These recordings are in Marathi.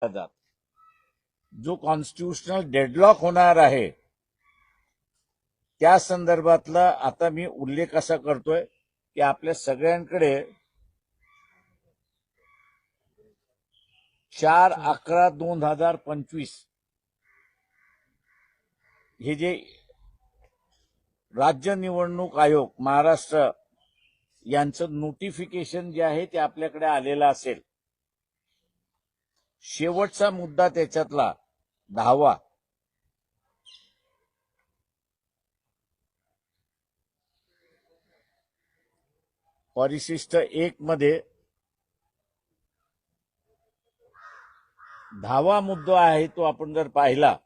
जात जो कॉन्स्टिट्यूशनल डेडलॉक होणार आहे त्या संदर्भातला आता मी उल्लेख असा करतोय की आपल्या सगळ्यांकडे 4/11/2025 हे जे राज्य निवडणूक आयोग महाराष्ट्र यांचं नोटिफिकेशन जे आहे ते आपल्याकडे आलेलं असेल. शेवटचा मुद्दा त्याच्यातला 10वा परिशिष्ट 1 मध्ये 10वा मुद्दा आहे तो आपण जर पाहिला,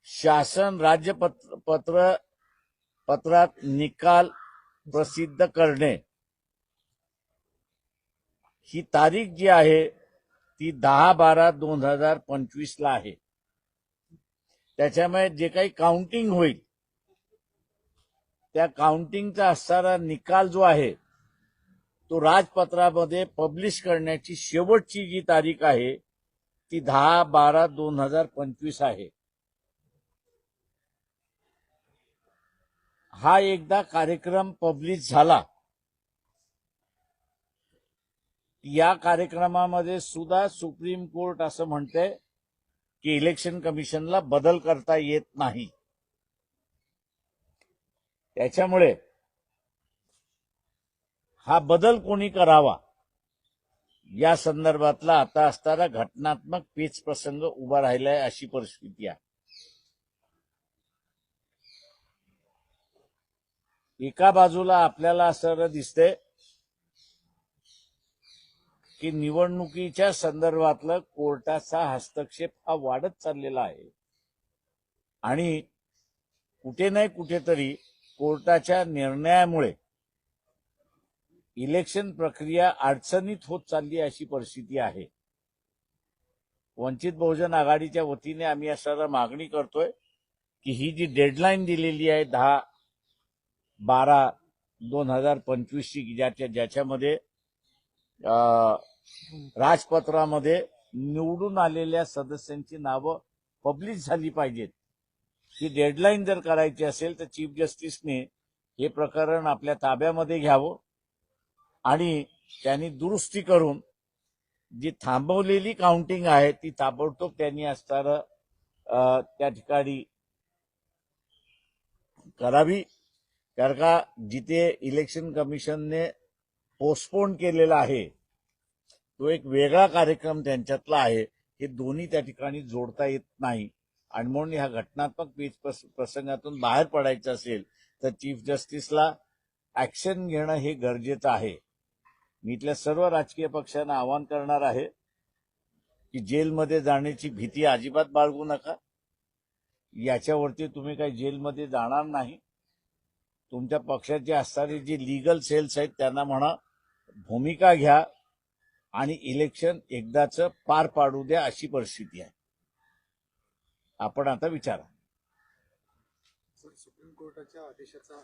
शासन पत्रात निकाल प्रसिद्ध करणे ही तारीख जी आहे ती 10/12/2025 ला आहे. त्याच्यामुळे जे काही काउंटिंग होईल त्या काउंटिंगचा असणारा निकाल जो आहे तो राजपत्रामध्ये पब्लिश करण्याची शेवटची जी तारीख आहे ती 10/12/2025 आहे. हा एकदा कार्यक्रम पब्लिश झाला या कार्यक्रमामध्ये सुद्धा सुप्रीम कोर्ट असं म्हणते की इलेक्शन कमिशनला बदल करता येत नाही. त्याच्यामुळे हा बदल कोणी करावा या संदर्भातला आता असणारा घटनात्मक पेच प्रसंग उभा राहिलाय अशी परिस्थिती आहे. एका बाजूला आपल्याला असं दिसतंय की निवडणुकीच्या संदर्भातलं कोर्टाचा हस्तक्षेप हा वाढत चाललेला आहे आणि कुठे नाही कुठेतरी कोर्टाच्या निर्णयामुळे इलेक्शन प्रक्रिया अडचणीत होत चालली अशी परिस्थिती आहे. वंचित बहुजन आघाडीच्या वतीने आम्ही अशा मागणी करतोय की ही जी डेडलाईन दिलेली आहे 10/12/2025 ची ज्याच्यामध्ये राजपत्रामध्ये निवडून आलेल्या सदस्यांची नावं पब्लिश झाली पाहिजेत. ही डेडलाईन जर करायची असेल तर चीफ जस्टिसने हे प्रकरण आपल्या ताब्यामध्ये घ्यावं आणि त्यांनी दुरुस्ती करून जी थांबवलेली काउंटिंग आहे ती ताबडतोब त्यांनी असणारं त्या ठिकाणी करावी. कारण का जिथे इलेक्शन कमिशनने पोस्टपोन केलेला आहे तो एक वेगळा कार्यक्रम त्यांच्यातला आहे. हे दोन्ही त्या ठिकाणी जोडता येत नाही आणि म्हणून ह्या घटनात्मक पेच प्रसंगातून बाहेर पडायचं असेल तर चीफ जस्टिसला ऍक्शन घेणं हे गरजेचं आहे. मी इथल्या सर्व राजकीय पक्षांना आवाहन करणार आहे की जेलमध्ये जाण्याची भीती अजिबात बाळगू नका. याच्यावरती तुम्ही काही जेलमध्ये जाणार नाही. तुमच्या पक्षाची असणारी जी लीगल सेल्स आहेत त्यांना म्हणा भूमिका घ्या आणि इलेक्शन एकदाच पार पाडू द्या अशी परिस्थिती आहे. आपण आता विचारा. सुप्रीम कोर्टाच्या आदेशाचा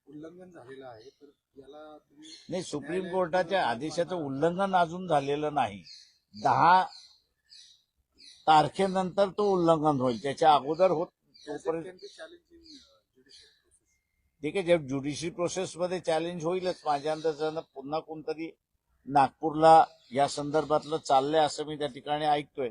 उल्लंघन झालेलं आहे तर याला तुम्ही नाही, सुप्रीम कोर्टाच्या आदेशाचं उल्लंघन अजून झालेलं नाही. 10 तारखेनंतर तो उल्लंघन होईल. त्याच्या अगोदर होत तोपर्यंत ठीक आहे. जेव्हा ज्युडिशरी प्रोसेसमध्ये चॅलेंज होईलच माझ्या अंदाजानं. पुन्हा कोणतरी नागपूरला या संदर्भातलं चाललंय असं मी त्या ठिकाणी ऐकतोय.